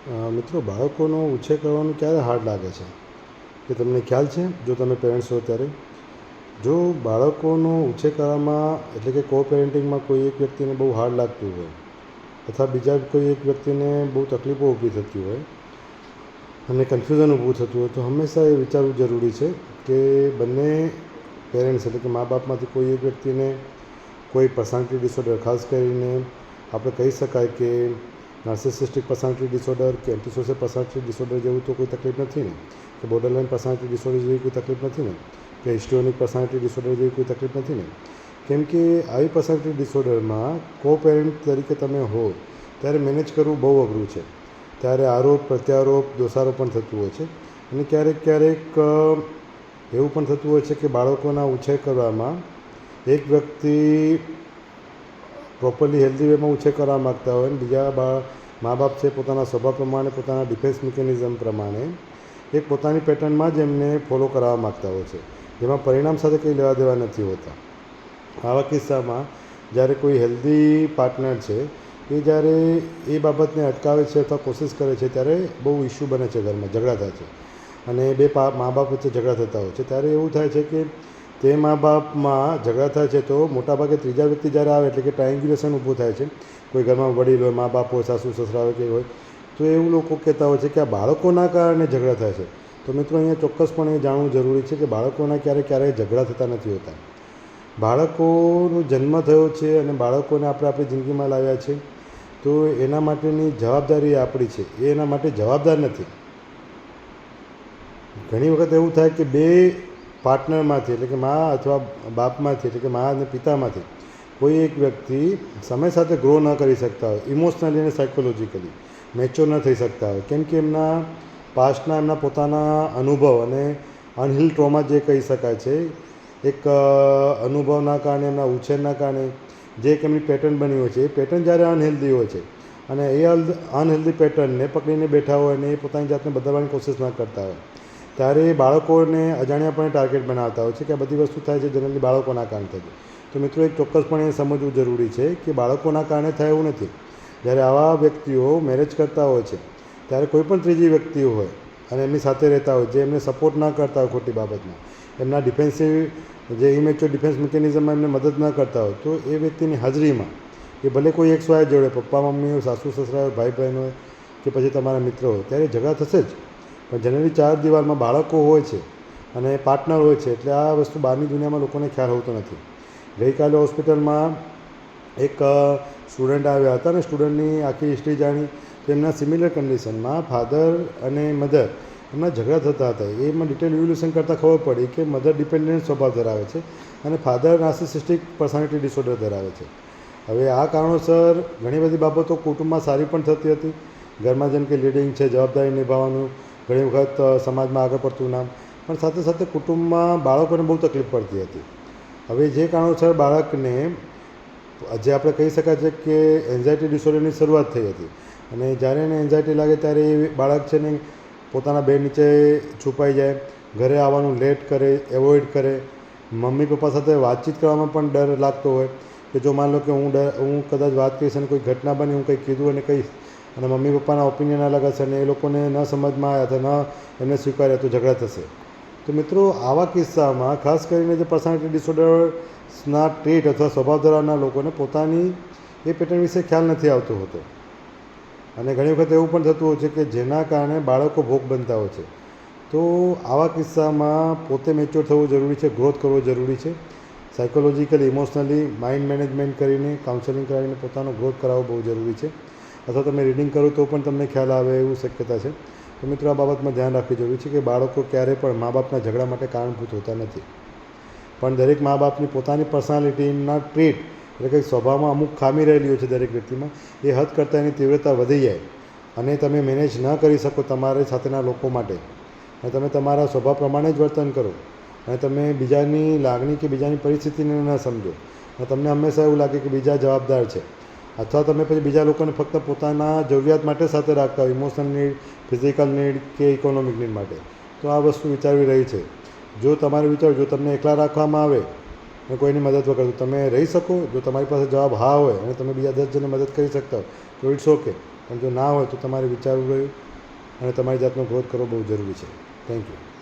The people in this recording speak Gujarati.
મિત્રો, બાળકોનો ઉછેર કરવાનું ક્યારે હાર્ડ લાગે છે કે તમને ખ્યાલ છે? જો તમે પેરેન્ટ્સ હો ત્યારે જો બાળકોનો ઉછેર કરવામાં એટલે કે કો પેરેન્ટિંગમાં કોઈ એક વ્યક્તિને બહુ હાર્ડ લાગતું હોય અથવા બીજા કોઈ એક વ્યક્તિને બહુ તકલીફો ઊભી થતી હોય અને કન્ફ્યુઝન ઊભું થતું હોય તો હંમેશા એ વિચારવું જરૂરી છે કે બંને પેરેન્ટ્સ એટલે કે મા બાપમાંથી કોઈ એક વ્યક્તિને કોઈ પર્સનાલિટી ડિસઓર્ડર, ખાસ કરીને આપણે કહી શકાય કે નાર્સિસિસ્ટિક પર્સનાલિટી ડિસઓર્ડર કે એન્ટીસોશિયલ પર્સનાલિટી ડિસઓર્ડર જેવું તો કોઈ તકલીફ નથી ને, કે બોર્ડરલાઇન પર્સનાલિટી ડિસઓર્ડર જેવી કોઈ તકલીફ નથી ને, કે હિસ્ટ્રિયોનિક પર્સનાલિટી ડિસઓર્ડર જેવી કોઈ તકલીફ નથી ને. કેમ કે આવી પર્સનાલિટી ડિસઓર્ડરમાં કો પેરેન્ટ તરીકે તમે હો ત્યારે મેનેજ કરવું બહુ અઘરું છે. ત્યારે આરોપ પ્રત્યારોપ દોષારોપ પણ થતું હોય છે અને ક્યારેક ક્યારેક એવું પણ થતું હોય છે કે બાળકોના ઉછેર કરવામાં એક વ્યક્તિ પ્રોપરલી હેલ્ધી વેમાં ઉછેર કરવા માગતા હોય અને બીજા મા બાપ છે પોતાના સ્વભાવ પ્રમાણે, પોતાના ડિફેન્સ મિકેનિઝમ પ્રમાણે એક પોતાની પેટર્નમાં જ એમને ફોલો કરાવવા માગતા હોય છે, જેમાં પરિણામ સાથે કંઈ લેવા દેવા નથી હોતા. આવા કિસ્સામાં જ્યારે કોઈ હેલ્ધી પાર્ટનર છે એ જ્યારે એ બાબતને અટકાવે છે અથવા કોશિશ કરે છે ત્યારે બહુ ઇસ્યુ બને છે, ઘરમાં ઝઘડા થાય છે અને બે મા બાપ વચ્ચે ઝઘડા થતા હોય છે. ત્યારે એવું થાય છે કે તે મા બાપમાં ઝઘડા થાય છે તો મોટાભાગે ત્રીજા વ્યક્તિ જ્યારે આવે એટલે કે ટ્રાયંગ્યુલેશન ઊભું થાય છે. કોઈ ઘરમાં વડીલ હોય, મા બાપ હોય, સાસુ સસરા હોય કે હોય તો એવું લોકો કહેતા હોય છે કે આ બાળકોના કારણે ઝઘડા થાય છે. તો મિત્રો, અહીંયા ચોક્કસપણે એ જાણવું જરૂરી છે કે બાળકોના ક્યારેય ઝઘડા થતા નથી હોતા. બાળકોનો જન્મ થયો છે અને બાળકોને આપણે આપણી જિંદગીમાં લાવ્યા છે તો એના માટેની જવાબદારી આપણી છે, એ એના માટે જવાબદાર નથી. ઘણી વખત એવું થાય કે બે પાર્ટનરમાંથી એટલે કે મા અથવા બાપમાંથી એટલે કે મા અને પિતામાંથી કોઈ એક વ્યક્તિ સમય સાથે ગ્રો ન કરી શકતા હોય, ઇમોશનલી અને સાયકોલોજીકલી મેચ્યોર ન થઈ શકતા હોય, કેમ કે એમના પાસ્ટના એમના પોતાના અનુભવ અને અનહિલ ટ્રોમા જે કહી શકાય છે, એક અનુભવના કારણે, એમના ઉછેરના કારણે જે એક એમની પેટર્ન બની હોય છે એ પેટર્ન જ્યારે અનહેલ્ધી હોય છે અને એ અનહેલ્ધી પેટર્નને પકડીને બેઠા હોય અને એ પોતાની જાતને બદલવાની કોશિશ ન કરતા હોય ત્યારે એ બાળકોને અજાણ્યાપણે ટાર્ગેટ બનાવતા હોય છે કે આ બધી વસ્તુ થાય છે જનરલી બાળકોના કારણે થાય છે. તો મિત્રો, એક ચોક્કસપણે એ સમજવું જરૂરી છે કે બાળકોના કારણે થાય એવું નથી. જ્યારે આવા વ્યક્તિઓ મેરેજ કરતા હોય છે ત્યારે કોઈ પણ ત્રીજી વ્યક્તિઓ હોય અને એમની સાથે રહેતા હોય જે એમને સપોર્ટ ના કરતા હોય ખોટી બાબતમાં, એમના ડિફેન્સિવ જે ઇમેચ્યોર ડિફેન્સ મિકેનિઝમમાં એમને મદદ ન કરતા હોય તો એ વ્યક્તિની હાજરીમાં એ ભલે કોઈ એક્સ વાય જોડે, પપ્પા મમ્મી હોય, સાસુ સસરા હોય, ભાઈ બહેન હોય કે પછી તમારા મિત્રો હોય, ત્યારે ઝઘડા થશે જ. પણ જનરલી ચાર દિવાલમાં બાળકો હોય છે અને પાર્ટનર હોય છે એટલે આ વસ્તુ બહારની દુનિયામાં લોકોને ખ્યાલ હોતો નથી. ગઈકાલે હોસ્પિટલમાં એક સ્ટુડન્ટ આવ્યા હતા અને સ્ટુડન્ટની આખી હિસ્ટ્રી જાણી તો એમના સિમિલર કન્ડિશનમાં ફાધર અને મધર એમના ઝઘડા થતા હતા. એમાં ડિટેલ ઇવોલ્યુશન કરતાં ખબર પડી કે મધર ડિપેન્ડન્ટ સ્વભાવ ધરાવે છે અને ફાધર નાર્સિસિસ્ટિક પર્સનાલિટી ડિસઓર્ડર ધરાવે છે. હવે આ કારણોસર ઘણી બધી બાબતો કુટુંબમાં સારી પણ થતી હતી. ઘરમાં જેમ કે લીડિંગ છે, જવાબદારી નિભાવવાનું, ઘણી વખત સમાજમાં આગળ પડતું નામ, પણ સાથે સાથે કુટુંબમાં બાળકોને બહુ તકલીફ પડતી હતી. હવે જે કારણોસર બાળકને જે આપણે કહી શકાય છે કે એન્ઝાયટી ડિસઓર્ડરની શરૂઆત થઈ હતી અને જ્યારે એને એન્ઝાયટી લાગે ત્યારે એ બાળક છે ને પોતાના બેડ નીચે છુપાઈ જાય, ઘરે આવવાનું લેટ કરે, એવોઇડ કરે, મમ્મી પપ્પા સાથે વાતચીત કરવામાં પણ ડર લાગતો હોય કે જો માન લો કે હું કદાચ વાત કરીશ અને કોઈ ઘટના બની, હું કંઈક કીધું અને કહીશ અને મમ્મી પપ્પાના ઓપિનિયન અલગ હશે અને એ લોકોને ન સમજમાં આવ્યા અથવા ન એમને સ્વીકાર્યા તો ઝઘડા થશે. તો મિત્રો, આવા કિસ્સામાં ખાસ કરીને જે પર્સનાલિટી ડિસઓર્ડરના ટ્રીટ અથવા સ્વભાવ ધરાવનાર લોકોને પોતાની એ પેટર્ન વિશે ખ્યાલ નથી આવતો હોતો અને ઘણી વખત એવું પણ થતું હોય છે કે જેના કારણે બાળકો ભોગ બનતા હોય છે. તો આવા કિસ્સામાં પોતે મેચ્યોર થવું જરૂરી છે, ગ્રોથ કરવો જરૂરી છે. સાયકોલોજીકલી, ઇમોશનલી, માઇન્ડ મેનેજમેન્ટ કરીને, કાઉન્સેલિંગ કરીને પોતાનો ગ્રોથ કરાવવો બહુ જરૂરી છે. અથવા તમે રીડિંગ કરો તો પણ તમને ખ્યાલ આવે એવું શક્યતા છે. તો મિત્રો, આ બાબતમાં ધ્યાન રાખવી જરૂરી છે કે બાળકો ક્યારેય પણ મા બાપના ઝઘડા માટે કારણભૂત હોતા નથી. પણ દરેક મા બાપની પોતાની પર્સનાલિટીના ટ્રીટ એટલે કે સ્વભાવમાં અમુક ખામી રહેલી હોય છે દરેક વ્યક્તિમાં, એ હદ કરતાં એની તીવ્રતા વધી જાય અને તમે મેનેજ ન કરી શકો તમારી સાથેના લોકો માટે અને તમે તમારા સ્વભાવ પ્રમાણે જ વર્તન કરો અને તમે બીજાની લાગણી કે બીજાની પરિસ્થિતિને ન સમજો અને તમને હંમેશા એવું લાગે કે બીજા જવાબદાર છે અથવા તમે પછી બીજા લોકોને ફક્ત પોતાના જરૂરિયાત માટે સાથે રાખતા હોય, ઇમોશનલ નીડ, ફિઝિકલ નીડ કે ઇકોનોમિક નીડ માટે, તો આ વસ્તુ વિચારવી રહી છે. જો તમારે વિચારો, જો તમને એકલા રાખવામાં આવે અને કોઈની મદદ વગર તો તમે રહી શકો? જો તમારી પાસે જવાબ હા હોય અને તમે બીજા 10 જણને મદદ કરી શકતા હો તો ઇટ્સ ઓકે. પણ જો ના હોય તો તમારે વિચારવું રહ્યું અને તમારી જાતનો ગ્રોથ કરવો બહુ જરૂરી છે. Thank you.